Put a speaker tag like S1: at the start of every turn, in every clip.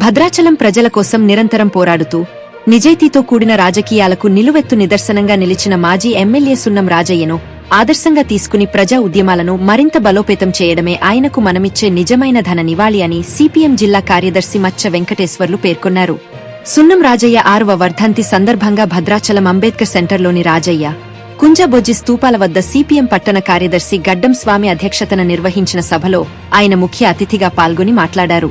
S1: భద్రాచలం ప్రజల కోసం నిరంతరం పోరాడుతూ నిజాయితీతో కూడిన రాజకీయాలకు నిలువెత్తు నిదర్శనంగా నిలిచిన మాజీ ఎమ్మెల్యే సున్నం రాజయ్యను ఆదర్శంగా తీసుకుని ప్రజా ఉద్యమాలను మరింత బలోపేతం చేయడమే ఆయనకు మనమిచ్చే నిజమైన ధన నివాళి అని సిపిఎం జిల్లా కార్యదర్శి మచ్చ వెంకటేశ్వర్లు పేర్కొన్నారు. సున్నం రాజయ్య 6వ వర్ధంతి సందర్భంగా భద్రాచలం అంబేద్కర్ సెంటర్లోని రాజయ్య కుంజబొజ్జి స్తూపాల వద్ద సిపిఎం పట్టణ కార్యదర్శి గడ్డం స్వామి అధ్యక్షతన నిర్వహించిన సభలో ఆయన ముఖ్య అతిథిగా పాల్గొని మాట్లాడారు.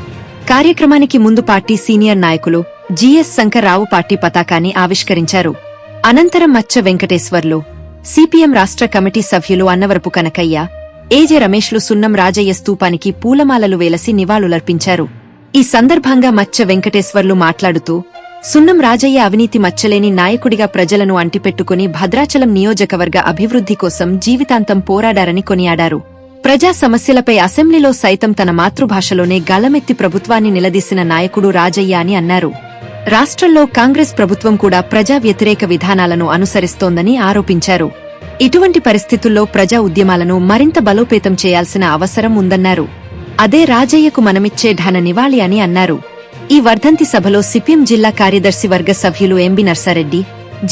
S1: కార్యక్రమానికి ముందు పార్టీ సీనియర్ నాయకులు జిఎస్ శంకర్రావు పార్టీ పతాకాన్ని ఆవిష్కరించారు. అనంతరం మచ్చ వెంకటేశ్వర్లు, సిపిఎం రాష్ట్ర కమిటీ సభ్యులు అన్నవరపు కనకయ్య, ఏజె రమేష్లు సున్నం రాజయ్య స్తూపానికి పూలమాలలు వేలసి నివాళులర్పించారు. ఈ సందర్భంగా మచ్చ వెంకటేశ్వర్లు మాట్లాడుతూ సున్నం రాజయ్య అవినీతి మచ్చలేని నాయకుడిగా ప్రజలను అంటిపెట్టుకుని భద్రాచలం నియోజకవర్గ అభివృద్ధి కోసం జీవితాంతం పోరాడారని కొనియాడారు. ప్రజా సమస్యలపై అసెంబ్లీలో సైతం తన మాతృభాషలోనే గళమెత్తి ప్రభుత్వాన్ని నిలదీసిన నాయకుడు రాజయ్య అని అన్నారు. రాష్ట్రంలో కాంగ్రెస్ ప్రభుత్వం కూడా ప్రజా వ్యతిరేక విధానాలను అనుసరిస్తోందని ఆరోపించారు. ఇటువంటి పరిస్థితుల్లో ప్రజా ఉద్యమాలను మరింత బలోపేతం చేయాల్సిన అవసరం ఉందన్నారు. అదే రాజయ్యకు మనమిచ్చే ఘన నివాళి అని అన్నారు. ఈ వర్ధంతి సభలో సిపిఎం జిల్లా కార్యదర్శి వర్గ సభ్యులు ఎంబి నర్సారెడ్డి,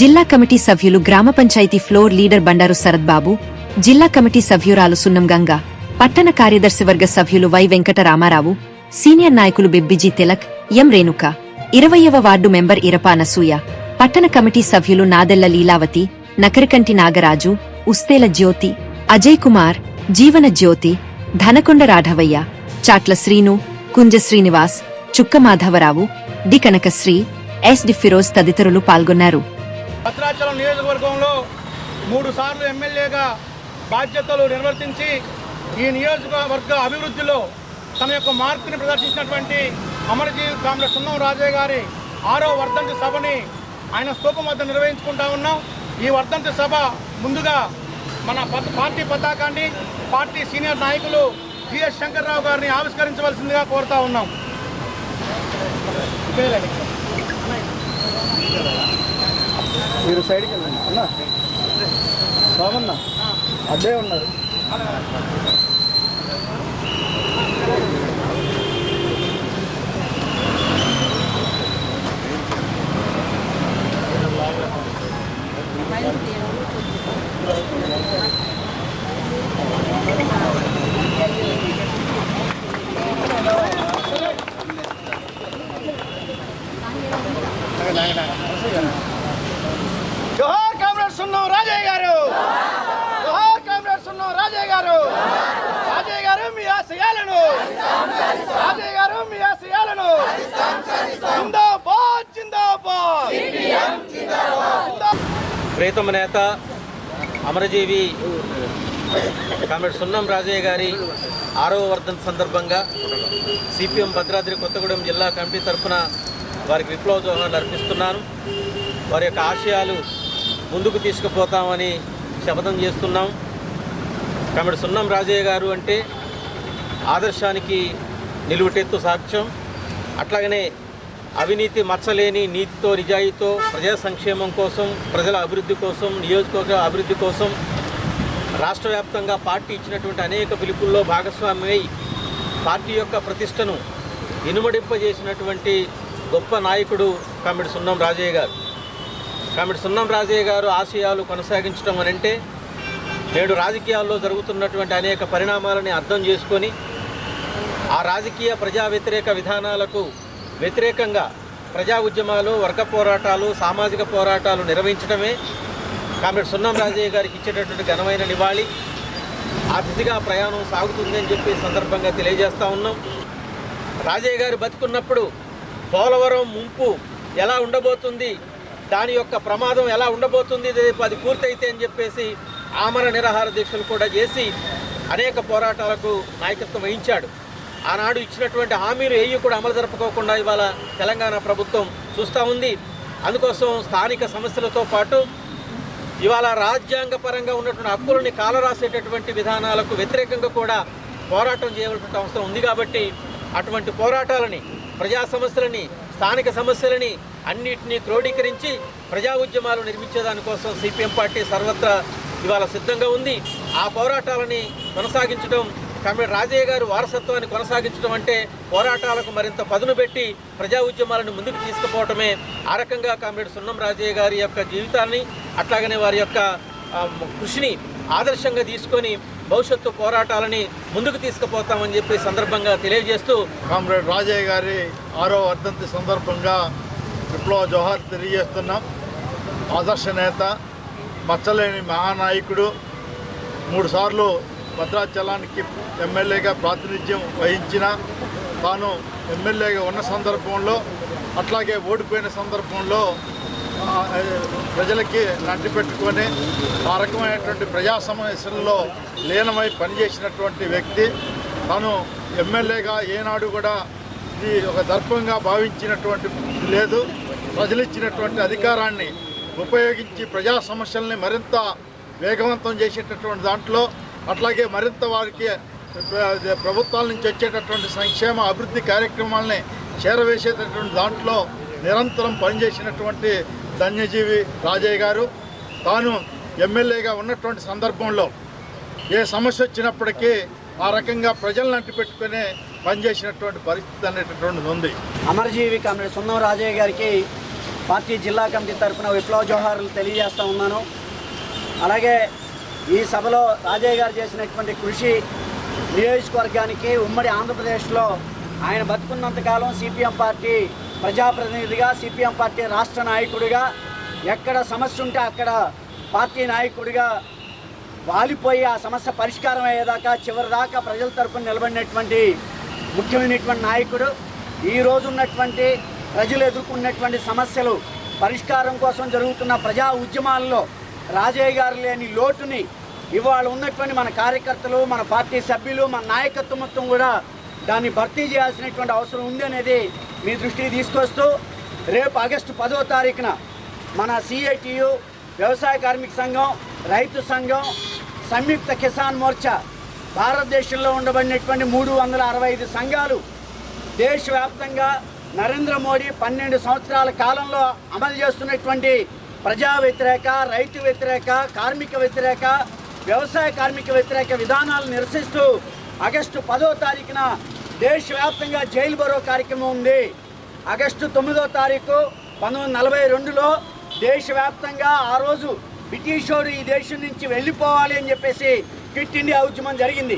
S1: జిల్లా కమిటీ సభ్యులు గ్రామ పంచాయతీ ఫ్లోర్ లీడర్ బండారు శరత్బాబు, జిల్లా కమిటీ సభ్యురాలు సున్నం గంగ, పట్టణ కార్యదర్శి వర్గ సభ్యులు వై వెంకటరామారావు, సీనియర్ నాయకులు బిబ్బిజీ తిలక్, ఎం రేణుక, 20వ వార్డు మెంబర్ ఇరపా అనసూయ, పట్టణ కమిటీ సభ్యులు నాదెళ్ల లీలావతి, నకరికంటి నాగరాజు, ఉస్తేల జ్యోతి, అజయ్ కుమార్, జీవన జ్యోతి, ధనకొండ రాఘవయ్య, చాట్ల Srinu, Kunja Srinivas, Chukka Madhavarao, D Kanakasri, S D Firoz తదితరులు పాల్గొన్నారు.
S2: భద్రాచలం నియోజకవర్గంలో 3 సార్లు ఎమ్మెల్యేగా బాధ్యతలు నిర్వర్తించి ఈ నియోజకవర్గ అభివృద్ధిలో తన యొక్క మార్పుని ప్రదర్శించినటువంటి అమరజీవి కామ్రేడ్ సున్నం రాజయ్య గారి 6వ వర్ధంతి సభని ఆయన స్తూపం వద్ద నిర్వహించుకుంటా ఉన్నాం. ఈ వర్ధంతి సభ ముందుగా మన పార్టీ పతాకాన్ని పార్టీ సీనియర్ నాయకులు జిఎస్ శంకర్రావు గారిని ఆవిష్కరించవలసిందిగా కోరుతా ఉన్నాం.
S3: మీరు సైడ్కి వెళ్ళండి అన్నా, బాబన్నా అదే ఉన్నారు.
S2: జోహార్ కామ్రేడ్ సున్నం రాజయ్య గారు, జోహార్ కామ్రేడ్ సున్నం రాజయ్య గారు. రాజయ్య గారు మీ ఆశయాలను, రాజయ్య గారు మీ ఆశయాలను జిందాబాద్ జిందాబాద్.
S4: ప్రీతమ నేత అమరజీవి కామ్రేడ్ సున్నం రాజయ్య గారి 6వ వర్ధంతి సందర్భంగా సిపిఎం భద్రాద్రి కొత్తగూడెం జిల్లా కమిటీ తరఫున వారికి విప్లవ జోహార్లు అర్పిస్తున్నాను. వారి యొక్క ఆశయాలు ముందుకు తీసుకుపోతామని శపథం చేస్తున్నాం. కామ్రేడ్ సున్నం రాజయ్య గారు అంటే ఆదర్శానికి నిలువుటెత్తు సాక్ష్యం. అట్లాగనే అవినీతి మచ్చలేని నీతితో నిజాయితీతో ప్రజా సంక్షేమం కోసం, ప్రజల అభివృద్ధి కోసం, నియోజకవర్గ అభివృద్ధి కోసం రాష్ట్ర వ్యాప్తంగా పార్టీ ఇచ్చినటువంటి అనేక పిలుపుల్లో భాగస్వామ్యమై పార్టీ యొక్క ప్రతిష్టను ఇనుమడింపజేసినటువంటి గొప్ప నాయకుడు కామ్రేడ్ సున్నం రాజయ్య గారు. కామ్రేడ్ సున్నం రాజయ్య గారు ఆశయాలు కొనసాగించడం అనంటే నేడు రాజకీయాల్లో జరుగుతున్నటువంటి అనేక పరిణామాలని అర్థం చేసుకొని ఆ రాజకీయ ప్రజా వ్యతిరేక విధానాలకు వ్యతిరేకంగా ప్రజా ఉద్యమాలు, వర్గ పోరాటాలు, సామాజిక పోరాటాలు నిర్వహించడమే కామ్రేడ్ సున్నం రాజయ్య గారికి ఇచ్చేటటువంటి ఘనమైన నివాళి. ఆ దిశగా ప్రయాణం సాగుతుందని చెప్పి సందర్భంగా తెలియజేస్తూ ఉన్నాం. రాజయ్య గారు బతికున్నప్పుడు పోలవరం ముంపు ఎలా ఉండబోతుంది, దాని యొక్క ప్రమాదం ఎలా ఉండబోతుంది, అది పూర్తయితే అని చెప్పేసి ఆమరణ నిరాహార దీక్షలు కూడా చేసి అనేక పోరాటాలకు నాయకత్వం వహించాడు. ఆనాడు ఇచ్చినటువంటి హామీలు ఏవి కూడా అమలు జరుపుకోకుండా ఇవాళ తెలంగాణ ప్రభుత్వం చూస్తూ ఉంది. అందుకోసం స్థానిక సమస్యలతో పాటు ఇవాళ రాజ్యాంగపరంగా ఉన్నటువంటి హక్కులని కాలరాసేటటువంటి విధానాలకు వ్యతిరేకంగా కూడా పోరాటం చేయవలసిన అవసరం ఉంది. కాబట్టి అటువంటి పోరాటాలని, ప్రజా సమస్యలని, స్థానిక సమస్యలని అన్నిటినీ క్రోడీకరించి ప్రజా ఉద్యమాలు నిర్మించేదానికోసం సిపిఎం పార్టీ సర్వత్రా ఇవాళ సిద్ధంగా ఉంది. ఆ పోరాటాలని కొనసాగించడం కామ్రేడ్ రాజయ్య గారు వారసత్వాన్ని కొనసాగించడం అంటే పోరాటాలకు మరింత పదును పెట్టి ప్రజా ఉద్యమాలను ముందుకు తీసుకుపోవటమే. ఆ రకంగా కామ్రేడ్ సున్నం రాజయ్య గారి యొక్క జీవితాన్ని అట్లాగనే వారి యొక్క కృషిని ఆదర్శంగా తీసుకొని భవిష్యత్తు పోరాటాలని ముందుకు తీసుకుపోతామని చెప్పి సందర్భంగా తెలియజేస్తూ
S3: కామ్రేడ్ రాజయ్య గారి 6వ వర్ధంతి సందర్భంగా విప్లవ జోహార్ తెలియజేస్తున్నాం. ఆదర్శ నేత, మచ్చలేని మహానాయకుడు, 3 సార్లు భద్రాచలానికి ఎమ్మెల్యేగా ప్రాతినిధ్యం వహించిన తాను ఎమ్మెల్యేగా ఉన్న సందర్భంలో అట్లాగే ఓడిపోయిన సందర్భంలో ప్రజలకి నంటి పెట్టుకొని ఆ రకమైనటువంటి ప్రజా సమస్యల్లో లీనమై పనిచేసినటువంటి వ్యక్తి. తాను ఎమ్మెల్యేగా ఏనాడు కూడా ఇది ఒక దర్పంగా భావించినటువంటి లేదు. ప్రజలిచ్చినటువంటి అధికారాన్ని ఉపయోగించి ప్రజా సమస్యల్ని మరింత వేగవంతం చేసేటటువంటి దాంట్లో, అట్లాగే మరింత వారికి ప్రభుత్వాల నుంచి వచ్చేటటువంటి సంక్షేమ అభివృద్ధి కార్యక్రమాలని చేరవేసేటటువంటి దాంట్లో నిరంతరం పనిచేసినటువంటి ధన్యజీవి రాజయ్య గారు. తాను ఎమ్మెల్యేగా ఉన్నటువంటి సందర్భంలో ఏ సమస్య వచ్చినప్పటికీ ఆ రకంగా ప్రజలను అంటిపెట్టుకుని పనిచేసినటువంటి పరిస్థితి అనేటటువంటిది ఉంది.
S5: అమరజీవి కామ్రేడ్ సున్నం రాజయ్య గారికి పార్టీ జిల్లా కమిటీ తరఫున విప్లవ జోహార్లు తెలియజేస్తూ ఉన్నాను. అలాగే ఈ సభలో రాజయ్య గారు చేసినటువంటి కృషి నియోజకవర్గానికి, ఉమ్మడి ఆంధ్రప్రదేశ్లో ఆయన బతుకున్నంతకాలం సిపిఎం పార్టీ ప్రజాప్రతినిధిగా, సిపిఎం పార్టీ రాష్ట్ర నాయకుడిగా, ఎక్కడ సమస్య ఉంటే అక్కడ పార్టీ నాయకుడిగా వాలిపోయి ఆ సమస్య పరిష్కారం అయ్యేదాకా చివరిదాకా ప్రజల తరఫున నిలబడినటువంటి ముఖ్యమైనటువంటి నాయకుడు. ఈ రోజు ఉన్నటువంటి ప్రజలు ఎదుర్కొన్నటువంటి సమస్యలు పరిష్కారం కోసం జరుగుతున్న ప్రజా ఉద్యమాల్లో రాజయ్య గారు లేని లోటుని ఇవాళ ఉన్నటువంటి మన కార్యకర్తలు, మన పార్టీ సభ్యులు, మన నాయకత్వం మొత్తం కూడా దాన్ని భర్తీ చేయాల్సినటువంటి అవసరం ఉంది అనేది మీ దృష్టికి తీసుకొస్తూ, రేపు ఆగస్టు 10వ తారీఖున మన సిఐటియు, వ్యవసాయ కార్మిక సంఘం, రైతు సంఘం, సంయుక్త కిసాన్ మోర్చా, భారతదేశంలో ఉండబడినటువంటి 365 సంఘాలు దేశవ్యాప్తంగా నరేంద్ర మోడీ 12 సంవత్సరాల కాలంలో అమలు చేస్తున్నటువంటి ప్రజా వ్యతిరేక, రైతు వ్యతిరేక, కార్మిక వ్యతిరేక, వ్యవసాయ కార్మిక వ్యతిరేక విధానాలు నిరసిస్తూ ఆగస్టు 10వ తారీఖున దేశవ్యాప్తంగా జైలు బరో కార్యక్రమం ఉంది. ఆగస్టు 9వ తారీఖు 1942లో దేశవ్యాప్తంగా ఆ రోజు బ్రిటిష్ వారు ఈ దేశం నుంచి వెళ్ళిపోవాలి అని చెప్పేసి క్విట్ ఇండియా ఉద్యమం జరిగింది.